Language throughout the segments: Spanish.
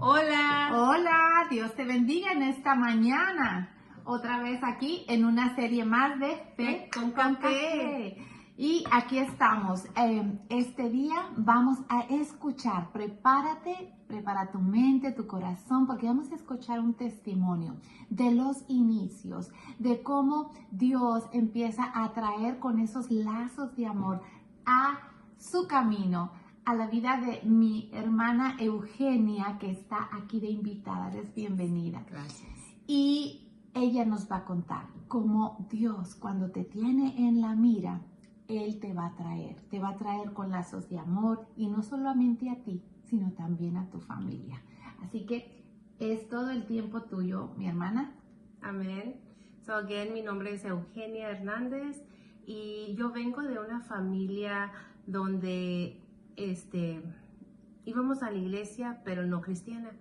Hola. Hola, Dios te bendiga en esta mañana. Otra vez aquí en una serie más de Fe Con Café. Y aquí estamos. Este día vamos a escuchar. Prepárate, prepara tu mente, tu corazón, porque vamos a escuchar un testimonio de los inicios, de cómo Dios empieza a traer con esos lazos de amor a su camino, a la vida de mi hermana Eugenia, que está aquí de invitada. Eres bienvenida. Gracias. Y ella nos va a contar cómo Dios, cuando te tiene en la mira, Él te va a traer con lazos de amor, y no solamente a ti, sino también a tu familia. Así que es todo el tiempo tuyo, mi hermana. Amén. So again, mi nombre es Eugenia Hernández y yo vengo de una familia donde íbamos a la iglesia, pero no cristiana.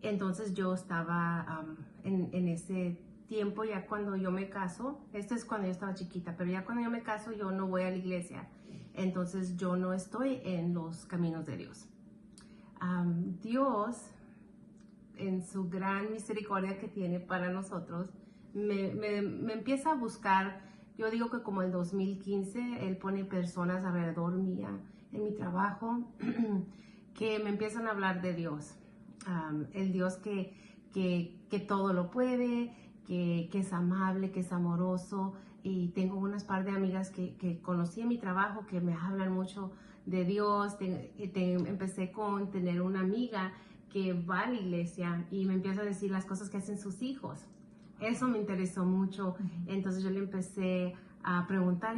Entonces yo estaba en ese tiempo, ya cuando yo me caso, esto es cuando yo estaba chiquita, pero ya cuando yo me caso yo no voy a la iglesia. Entonces yo no estoy en los caminos de Dios. Dios, en su gran misericordia que tiene para nosotros, me empieza a buscar. Yo digo que como el 2015, Él pone personas alrededor mía, en mi trabajo, que me empiezan a hablar de Dios. El Dios que todo lo puede, que es amable, que es amoroso. Y tengo unas par de amigas que conocí en mi trabajo que me hablan mucho de Dios. Empecé con tener una amiga que va a la iglesia y me empieza a decir las cosas que hacen sus hijos. Eso me interesó mucho. Entonces yo le empecé a preguntar,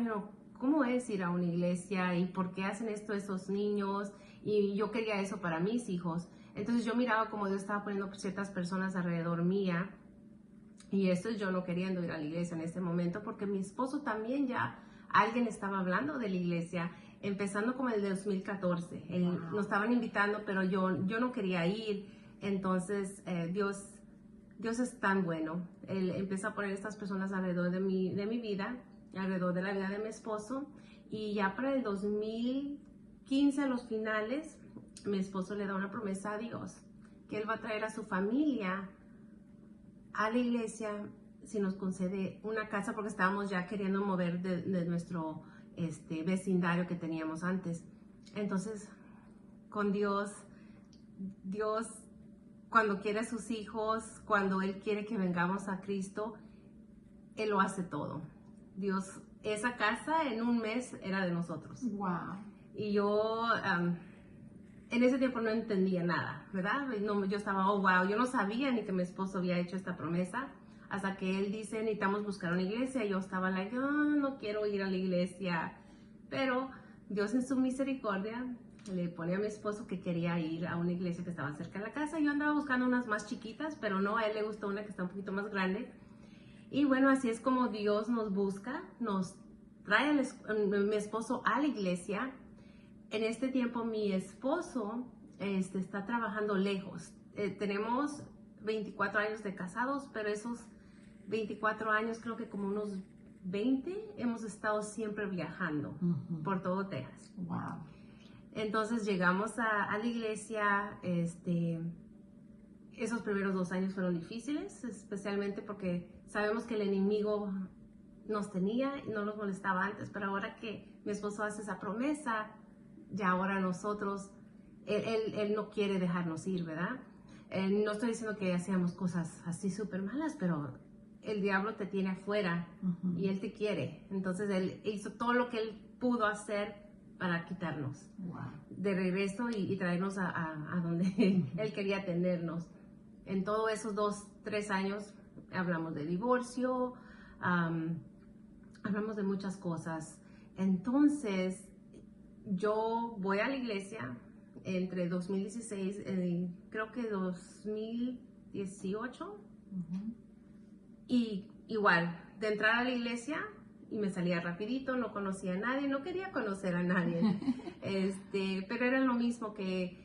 ¿cómo es ir a una iglesia y por qué hacen esto esos niños? Y yo quería eso para mis hijos. Entonces yo miraba como Dios estaba poniendo ciertas personas alrededor mía, y esto es yo no queriendo ir a la iglesia en ese momento, porque mi esposo también ya, alguien estaba hablando de la iglesia, empezando como el de 2014. Nos estaban invitando, pero yo no quería ir. Entonces Dios es tan bueno. Él empieza a poner estas personas alrededor de mi vida, alrededor de la vida de mi esposo. Y ya para el 2015, a los finales, mi esposo le da una promesa a Dios, que Él va a traer a su familia a la iglesia si nos concede una casa, porque estábamos ya queriendo mover de nuestro vecindario que teníamos antes. Entonces, con Dios cuando quiere a sus hijos, cuando Él quiere que vengamos a Cristo, Él lo hace todo. Dios, esa casa en un mes era de nosotros. Wow. Y yo en ese tiempo no entendía nada, ¿verdad? No, yo estaba, oh, wow, yo no sabía ni que mi esposo había hecho esta promesa, hasta que él dice, necesitamos buscar una iglesia. Y yo estaba like, no quiero ir a la iglesia. Pero Dios, en su misericordia, le pone a mi esposo que quería ir a una iglesia que estaba cerca de la casa. Yo andaba buscando unas más chiquitas, pero no, a él le gustó una que está un poquito más grande. Y bueno, así es como Dios nos busca, nos trae a mi esposo a la iglesia. En este tiempo mi esposo está trabajando lejos. Tenemos 24 años de casados, pero esos 24 años, creo que como unos 20, hemos estado siempre viajando por todo Texas. Wow. Entonces llegamos a la iglesia. Esos primeros 2 años fueron difíciles, especialmente porque sabemos que el enemigo nos tenía y no nos molestaba antes, pero ahora que mi esposo hace esa promesa, ya ahora nosotros, él no quiere dejarnos ir, ¿verdad? No estoy diciendo que hacíamos cosas así súper malas, pero el diablo te tiene afuera y él te quiere. Entonces él hizo todo lo que él pudo hacer para quitarnos de regreso y traernos a donde él quería tenernos. En todos esos 2-3 años hablamos de divorcio, hablamos de muchas cosas. Entonces yo voy a la iglesia entre 2016 y creo que 2018. Y igual, de entrar a la iglesia y me salía rapidito, no conocía a nadie, no quería conocer a nadie. Pero era lo mismo que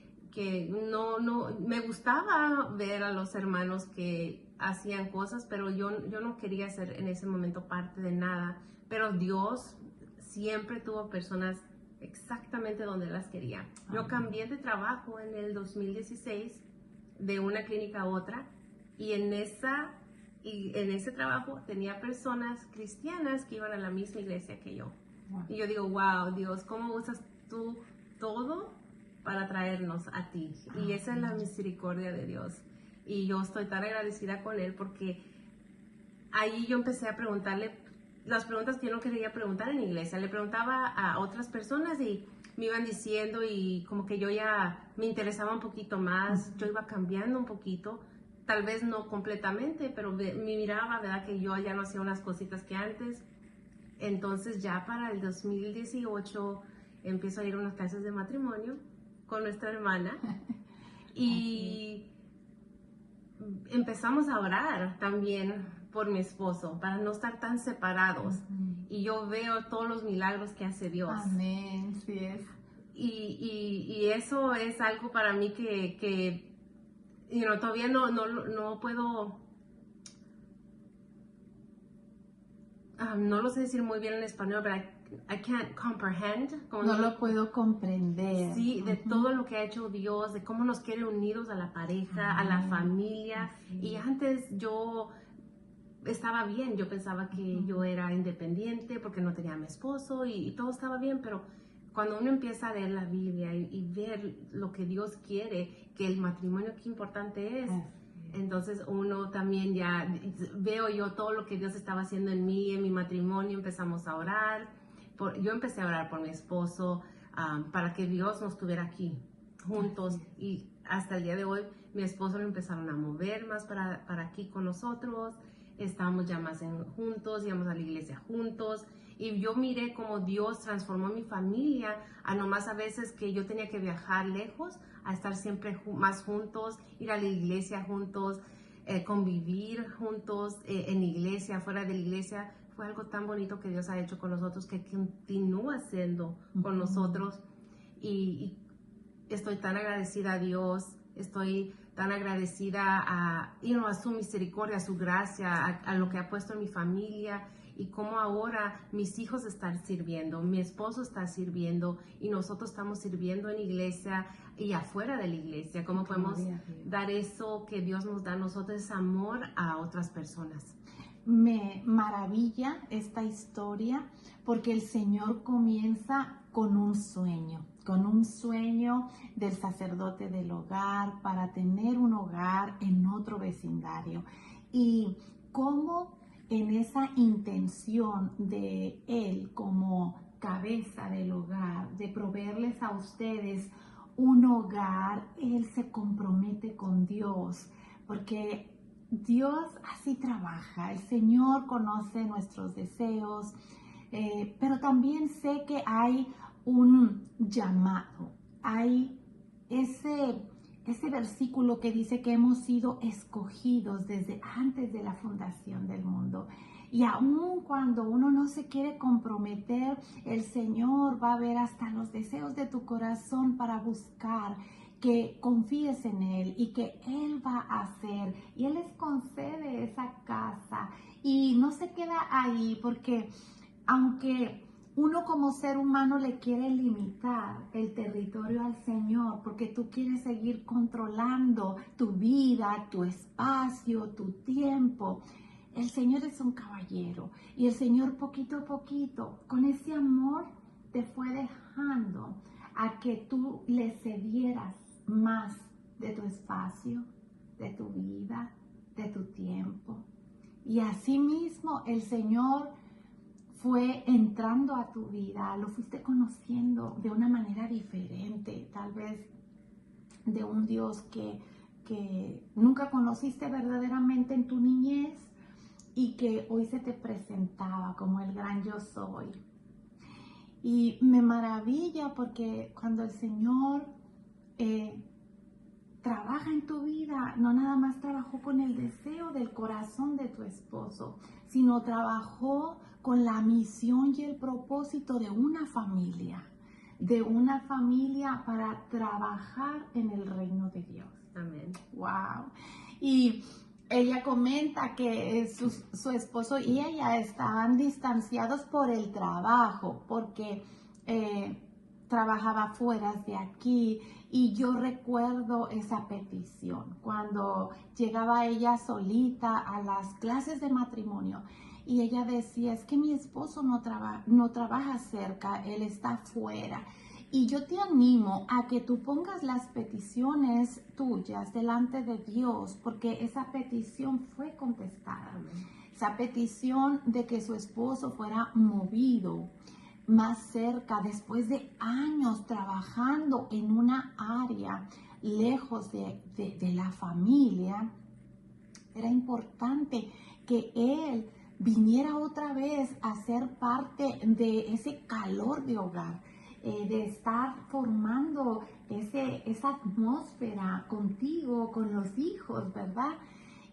no, me gustaba ver a los hermanos que hacían cosas, pero yo no quería ser en ese momento parte de nada. Pero Dios siempre tuvo personas exactamente donde las quería. Yo cambié de trabajo en el 2016 de una clínica a otra y en ese trabajo tenía personas cristianas que iban a la misma iglesia que yo. Wow. Y yo digo, wow, Dios, ¿cómo usas tú todo para traernos a ti? Y esa es la misericordia de Dios. Y yo estoy tan agradecida con Él porque ahí yo empecé a preguntarle las preguntas que yo no quería preguntar en iglesia. Le preguntaba a otras personas y me iban diciendo y como que yo ya me interesaba un poquito más, yo iba cambiando un poquito, tal vez no completamente, pero me miraba, ¿verdad? Que yo ya no hacía unas cositas que antes. Entonces ya para el 2018 empiezo a ir a unas clases de matrimonio con nuestra hermana y empezamos a orar también por mi esposo para no estar tan separados. Y yo veo todos los milagros que hace Dios. Amén, sí es. Y eso es algo para mí que todavía no puedo, no lo sé decir muy bien en español, pero I can't comprehend. No lo puedo comprender. Sí, de todo lo que ha hecho Dios, de cómo nos quiere unidos a la pareja, a la familia. Y antes yo estaba bien, yo pensaba que yo era independiente porque no tenía a mi esposo y todo estaba bien, pero cuando uno empieza a leer la Biblia y ver lo que Dios quiere, que el matrimonio qué importante es, entonces uno también ya veo yo todo lo que Dios estaba haciendo en mí, en mi matrimonio, empezamos a orar, yo empecé a orar por mi esposo para que Dios nos tuviera aquí juntos y hasta el día de hoy mi esposo lo empezaron a mover más para aquí con nosotros. Estábamos ya más juntos, íbamos a la iglesia juntos y yo miré cómo Dios transformó mi familia a nomás a veces que yo tenía que viajar lejos, a estar siempre más juntos, ir a la iglesia juntos, convivir juntos en la iglesia, fuera de la iglesia. Fue algo tan bonito que Dios ha hecho con nosotros, que continúa haciendo con nosotros y estoy tan agradecida a Dios, estoy tan agradecida a su misericordia, a su gracia, a lo que ha puesto en mi familia y cómo ahora mis hijos están sirviendo, mi esposo está sirviendo y nosotros estamos sirviendo en iglesia y afuera de la iglesia. ¿Cómo podemos dar eso que Dios nos da a nosotros, ese amor a otras personas? Me maravilla esta historia porque el Señor comienza con un sueño del sacerdote del hogar para tener un hogar en otro vecindario. Y cómo en esa intención de él como cabeza del hogar, de proveerles a ustedes un hogar, él se compromete con Dios, porque Dios así trabaja. El Señor conoce nuestros deseos, pero también sé que hay un llamado. Hay ese versículo que dice que hemos sido escogidos desde antes de la fundación del mundo. Y aun cuando uno no se quiere comprometer, el Señor va a ver hasta los deseos de tu corazón para buscar que confíes en Él y que Él va a hacer. Y Él les concede esa casa. Y no se queda ahí porque aunque uno como ser humano le quiere limitar el territorio al Señor porque tú quieres seguir controlando tu vida, tu espacio, tu tiempo. El Señor es un caballero y el Señor poquito a poquito, con ese amor, te fue dejando a que tú le cedieras más de tu espacio, de tu vida, de tu tiempo. Y asimismo el Señor fue entrando a tu vida, lo fuiste conociendo de una manera diferente, tal vez de un Dios que nunca conociste verdaderamente en tu niñez y que hoy se te presentaba como el gran yo soy. Y me maravilla porque cuando el Señor trabaja en tu vida, no nada más trabajó con el deseo del corazón de tu esposo, sino trabajó con la misión y el propósito de una familia para trabajar en el reino de Dios. Amén. Wow. Y ella comenta que su esposo y ella estaban distanciados por el trabajo, porque trabajaba fuera de aquí y yo recuerdo esa petición cuando llegaba ella solita a las clases de matrimonio y ella decía, es que mi esposo no trabaja cerca, él está fuera. Y yo te animo a que tú pongas las peticiones tuyas delante de Dios, porque esa petición fue contestada. Esa petición de que su esposo fuera movido más cerca, después de años trabajando en una área lejos de la familia, era importante que él viniera otra vez a ser parte de ese calor de hogar, de estar formando esa atmósfera contigo, con los hijos, ¿verdad?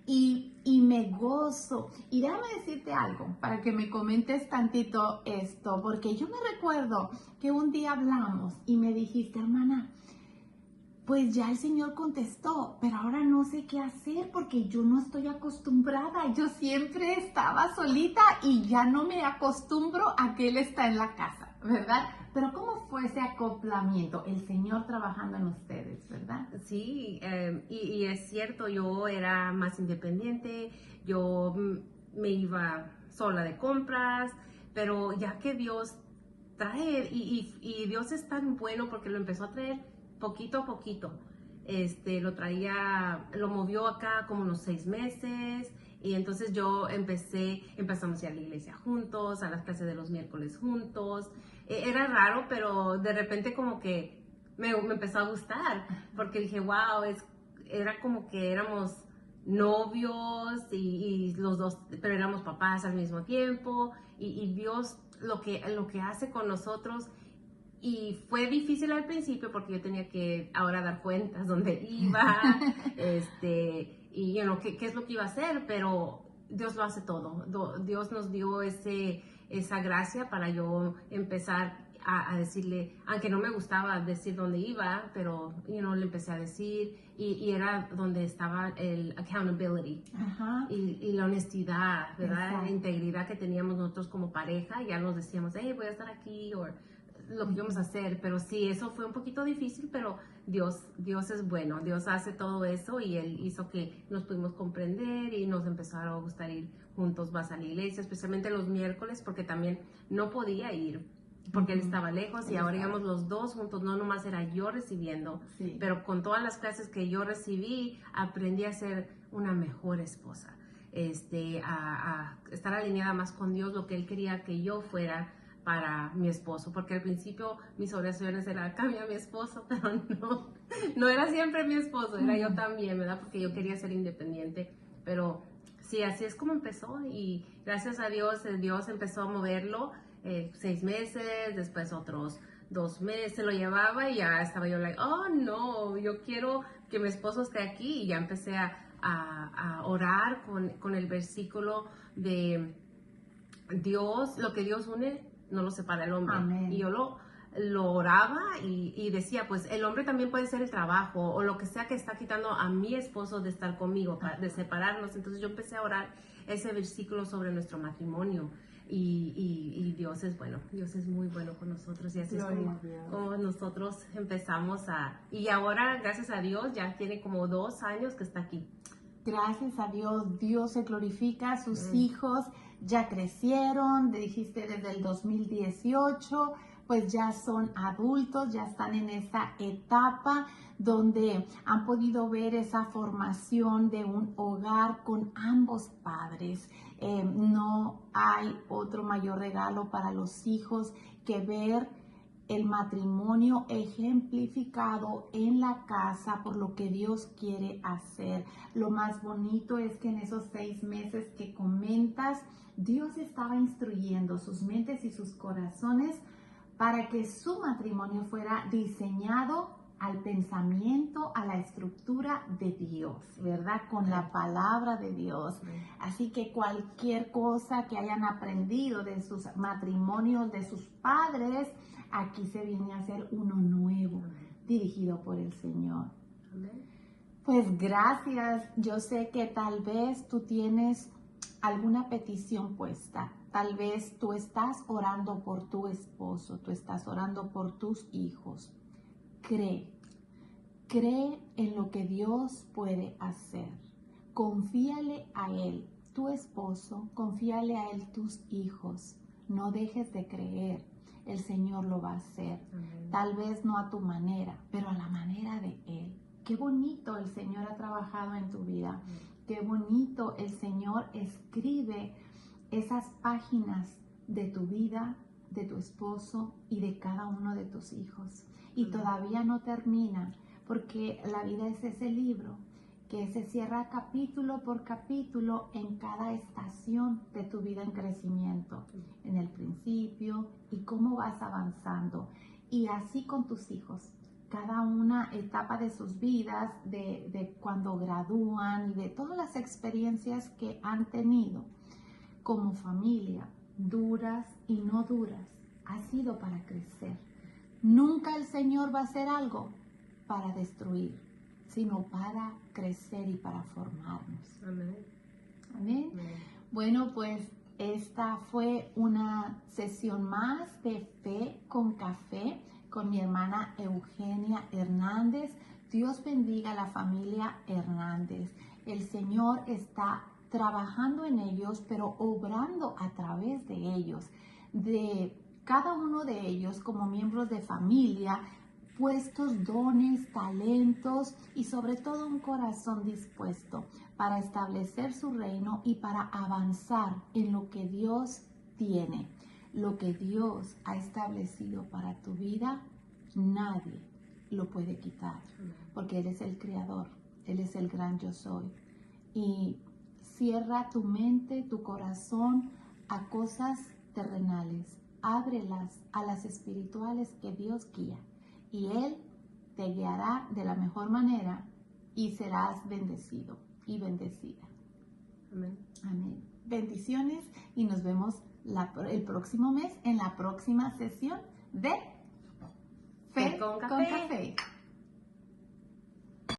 Y me gozo. Y déjame decirte algo para que me comentes tantito esto, porque yo me recuerdo que un día hablamos y me dijiste, hermana, pues ya el Señor contestó, pero ahora no sé qué hacer porque yo no estoy acostumbrada. Yo siempre estaba solita y ya no me acostumbro a que Él está en la casa, ¿verdad? Pero ¿cómo fue ese acoplamiento? El Señor trabajando en ustedes, ¿verdad? Sí, y es cierto, yo era más independiente, yo me iba sola de compras, pero ya que Dios trae, y Dios es tan bueno porque lo empezó a traer poquito a poquito. Lo movió acá como unos 6 meses y entonces empezamos a ir a la iglesia juntos, a las clases de los miércoles juntos. Era raro, pero de repente como que me empezó a gustar porque dije, wow, era como que éramos novios y los dos, pero éramos papás al mismo tiempo y Dios lo que hace con nosotros. Y fue difícil al principio porque yo tenía que ahora dar cuentas dónde iba, y qué es lo que iba a hacer, pero Dios lo hace todo. Dios nos dio esa gracia para yo empezar a decirle, aunque no me gustaba decir dónde iba, pero le empecé a decir y era donde estaba el accountability. Ajá. Y la honestidad, ¿verdad? Exacto. La integridad que teníamos nosotros como pareja, ya nos decíamos, hey, voy a estar aquí, o lo que íbamos a hacer, pero sí, eso fue un poquito difícil, pero Dios es bueno, Dios hace todo eso y Él hizo que nos pudimos comprender y nos empezaron a gustar ir juntos más a la iglesia, especialmente los miércoles, porque también no podía ir, porque Él estaba lejos y ahora íbamos los dos juntos, no nomás era yo recibiendo, Sí. pero con todas las clases que yo recibí, aprendí a ser una mejor esposa, a estar alineada más con Dios, lo que Él quería que yo fuera para mi esposo, porque al principio mis oraciones eran, cambia a mi esposo, pero no era siempre mi esposo, era yo también, ¿verdad? Porque yo quería ser independiente, pero sí, así es como empezó y gracias a Dios, Dios empezó a moverlo, 6 meses, después otros 2 meses lo llevaba y ya estaba yo like, oh no, yo quiero que mi esposo esté aquí y ya empecé a orar con el versículo de Dios, lo que Dios une, no lo separa el hombre. Amén. Y yo lo oraba y decía, pues el hombre también puede ser el trabajo o lo que sea que está quitando a mi esposo de estar conmigo, de separarnos. Entonces yo empecé a orar ese versículo sobre nuestro matrimonio. Y Dios es bueno, Dios es muy bueno con nosotros y así Gloria es a Dios. como nosotros empezamos y ahora gracias a Dios ya tiene como 2 años que está aquí. Gracias a Dios, Dios se glorifica, sus hijos ya crecieron, dijiste desde el 2018, pues ya son adultos, ya están en esa etapa donde han podido ver esa formación de un hogar con ambos padres. No hay otro mayor regalo para los hijos que ver el matrimonio ejemplificado en la casa por lo que Dios quiere hacer. Lo más bonito es que en esos 6 meses que comentas, Dios estaba instruyendo sus mentes y sus corazones para que su matrimonio fuera diseñado al pensamiento, a la estructura de Dios, ¿verdad? Con la palabra de Dios. Así que cualquier cosa que hayan aprendido de sus matrimonios, de sus padres, aquí se viene a hacer uno nuevo, dirigido por el Señor. Amén. Pues gracias. Yo sé que tal vez tú tienes alguna petición puesta. Tal vez tú estás orando por tu esposo, tú estás orando por tus hijos. Cree en lo que Dios puede hacer. Confíale a Él, tu esposo, confíale a Él tus hijos. No dejes de creer, el Señor lo va a hacer. Amén. Tal vez no a tu manera, pero a la manera de Él. Qué bonito el Señor ha trabajado en tu vida. Qué bonito el Señor escribe esas páginas de tu vida, de tu esposo y de cada uno de tus hijos. Y todavía no termina, porque la vida es ese libro que se cierra capítulo por capítulo en cada estación de tu vida en crecimiento, en el principio y cómo vas avanzando. Y así con tus hijos, cada una etapa de sus vidas, de cuando gradúan y de todas las experiencias que han tenido como familia, duras y no duras, ha sido para crecer. Nunca el Señor va a hacer algo para destruir, sino para crecer y para formarnos. Amén. Amén. Amén. Bueno, pues esta fue una sesión más de Fe con Café con mi hermana Eugenia Hernández. Dios bendiga a la familia Hernández. El Señor está trabajando en ellos, pero obrando a través de ellos, de cada uno de ellos como miembros de familia, puestos dones, talentos y sobre todo un corazón dispuesto para establecer su reino y para avanzar en lo que Dios tiene. Lo que Dios ha establecido para tu vida, nadie lo puede quitar, porque Él es el creador, Él es el gran yo soy. Y cierra tu mente, tu corazón a cosas terrenales, ábrelas a las espirituales que Dios guía. Y Él te guiará de la mejor manera y serás bendecido y bendecida. Amén. Amén. Bendiciones y nos vemos el próximo mes en la próxima sesión de Fe con Café.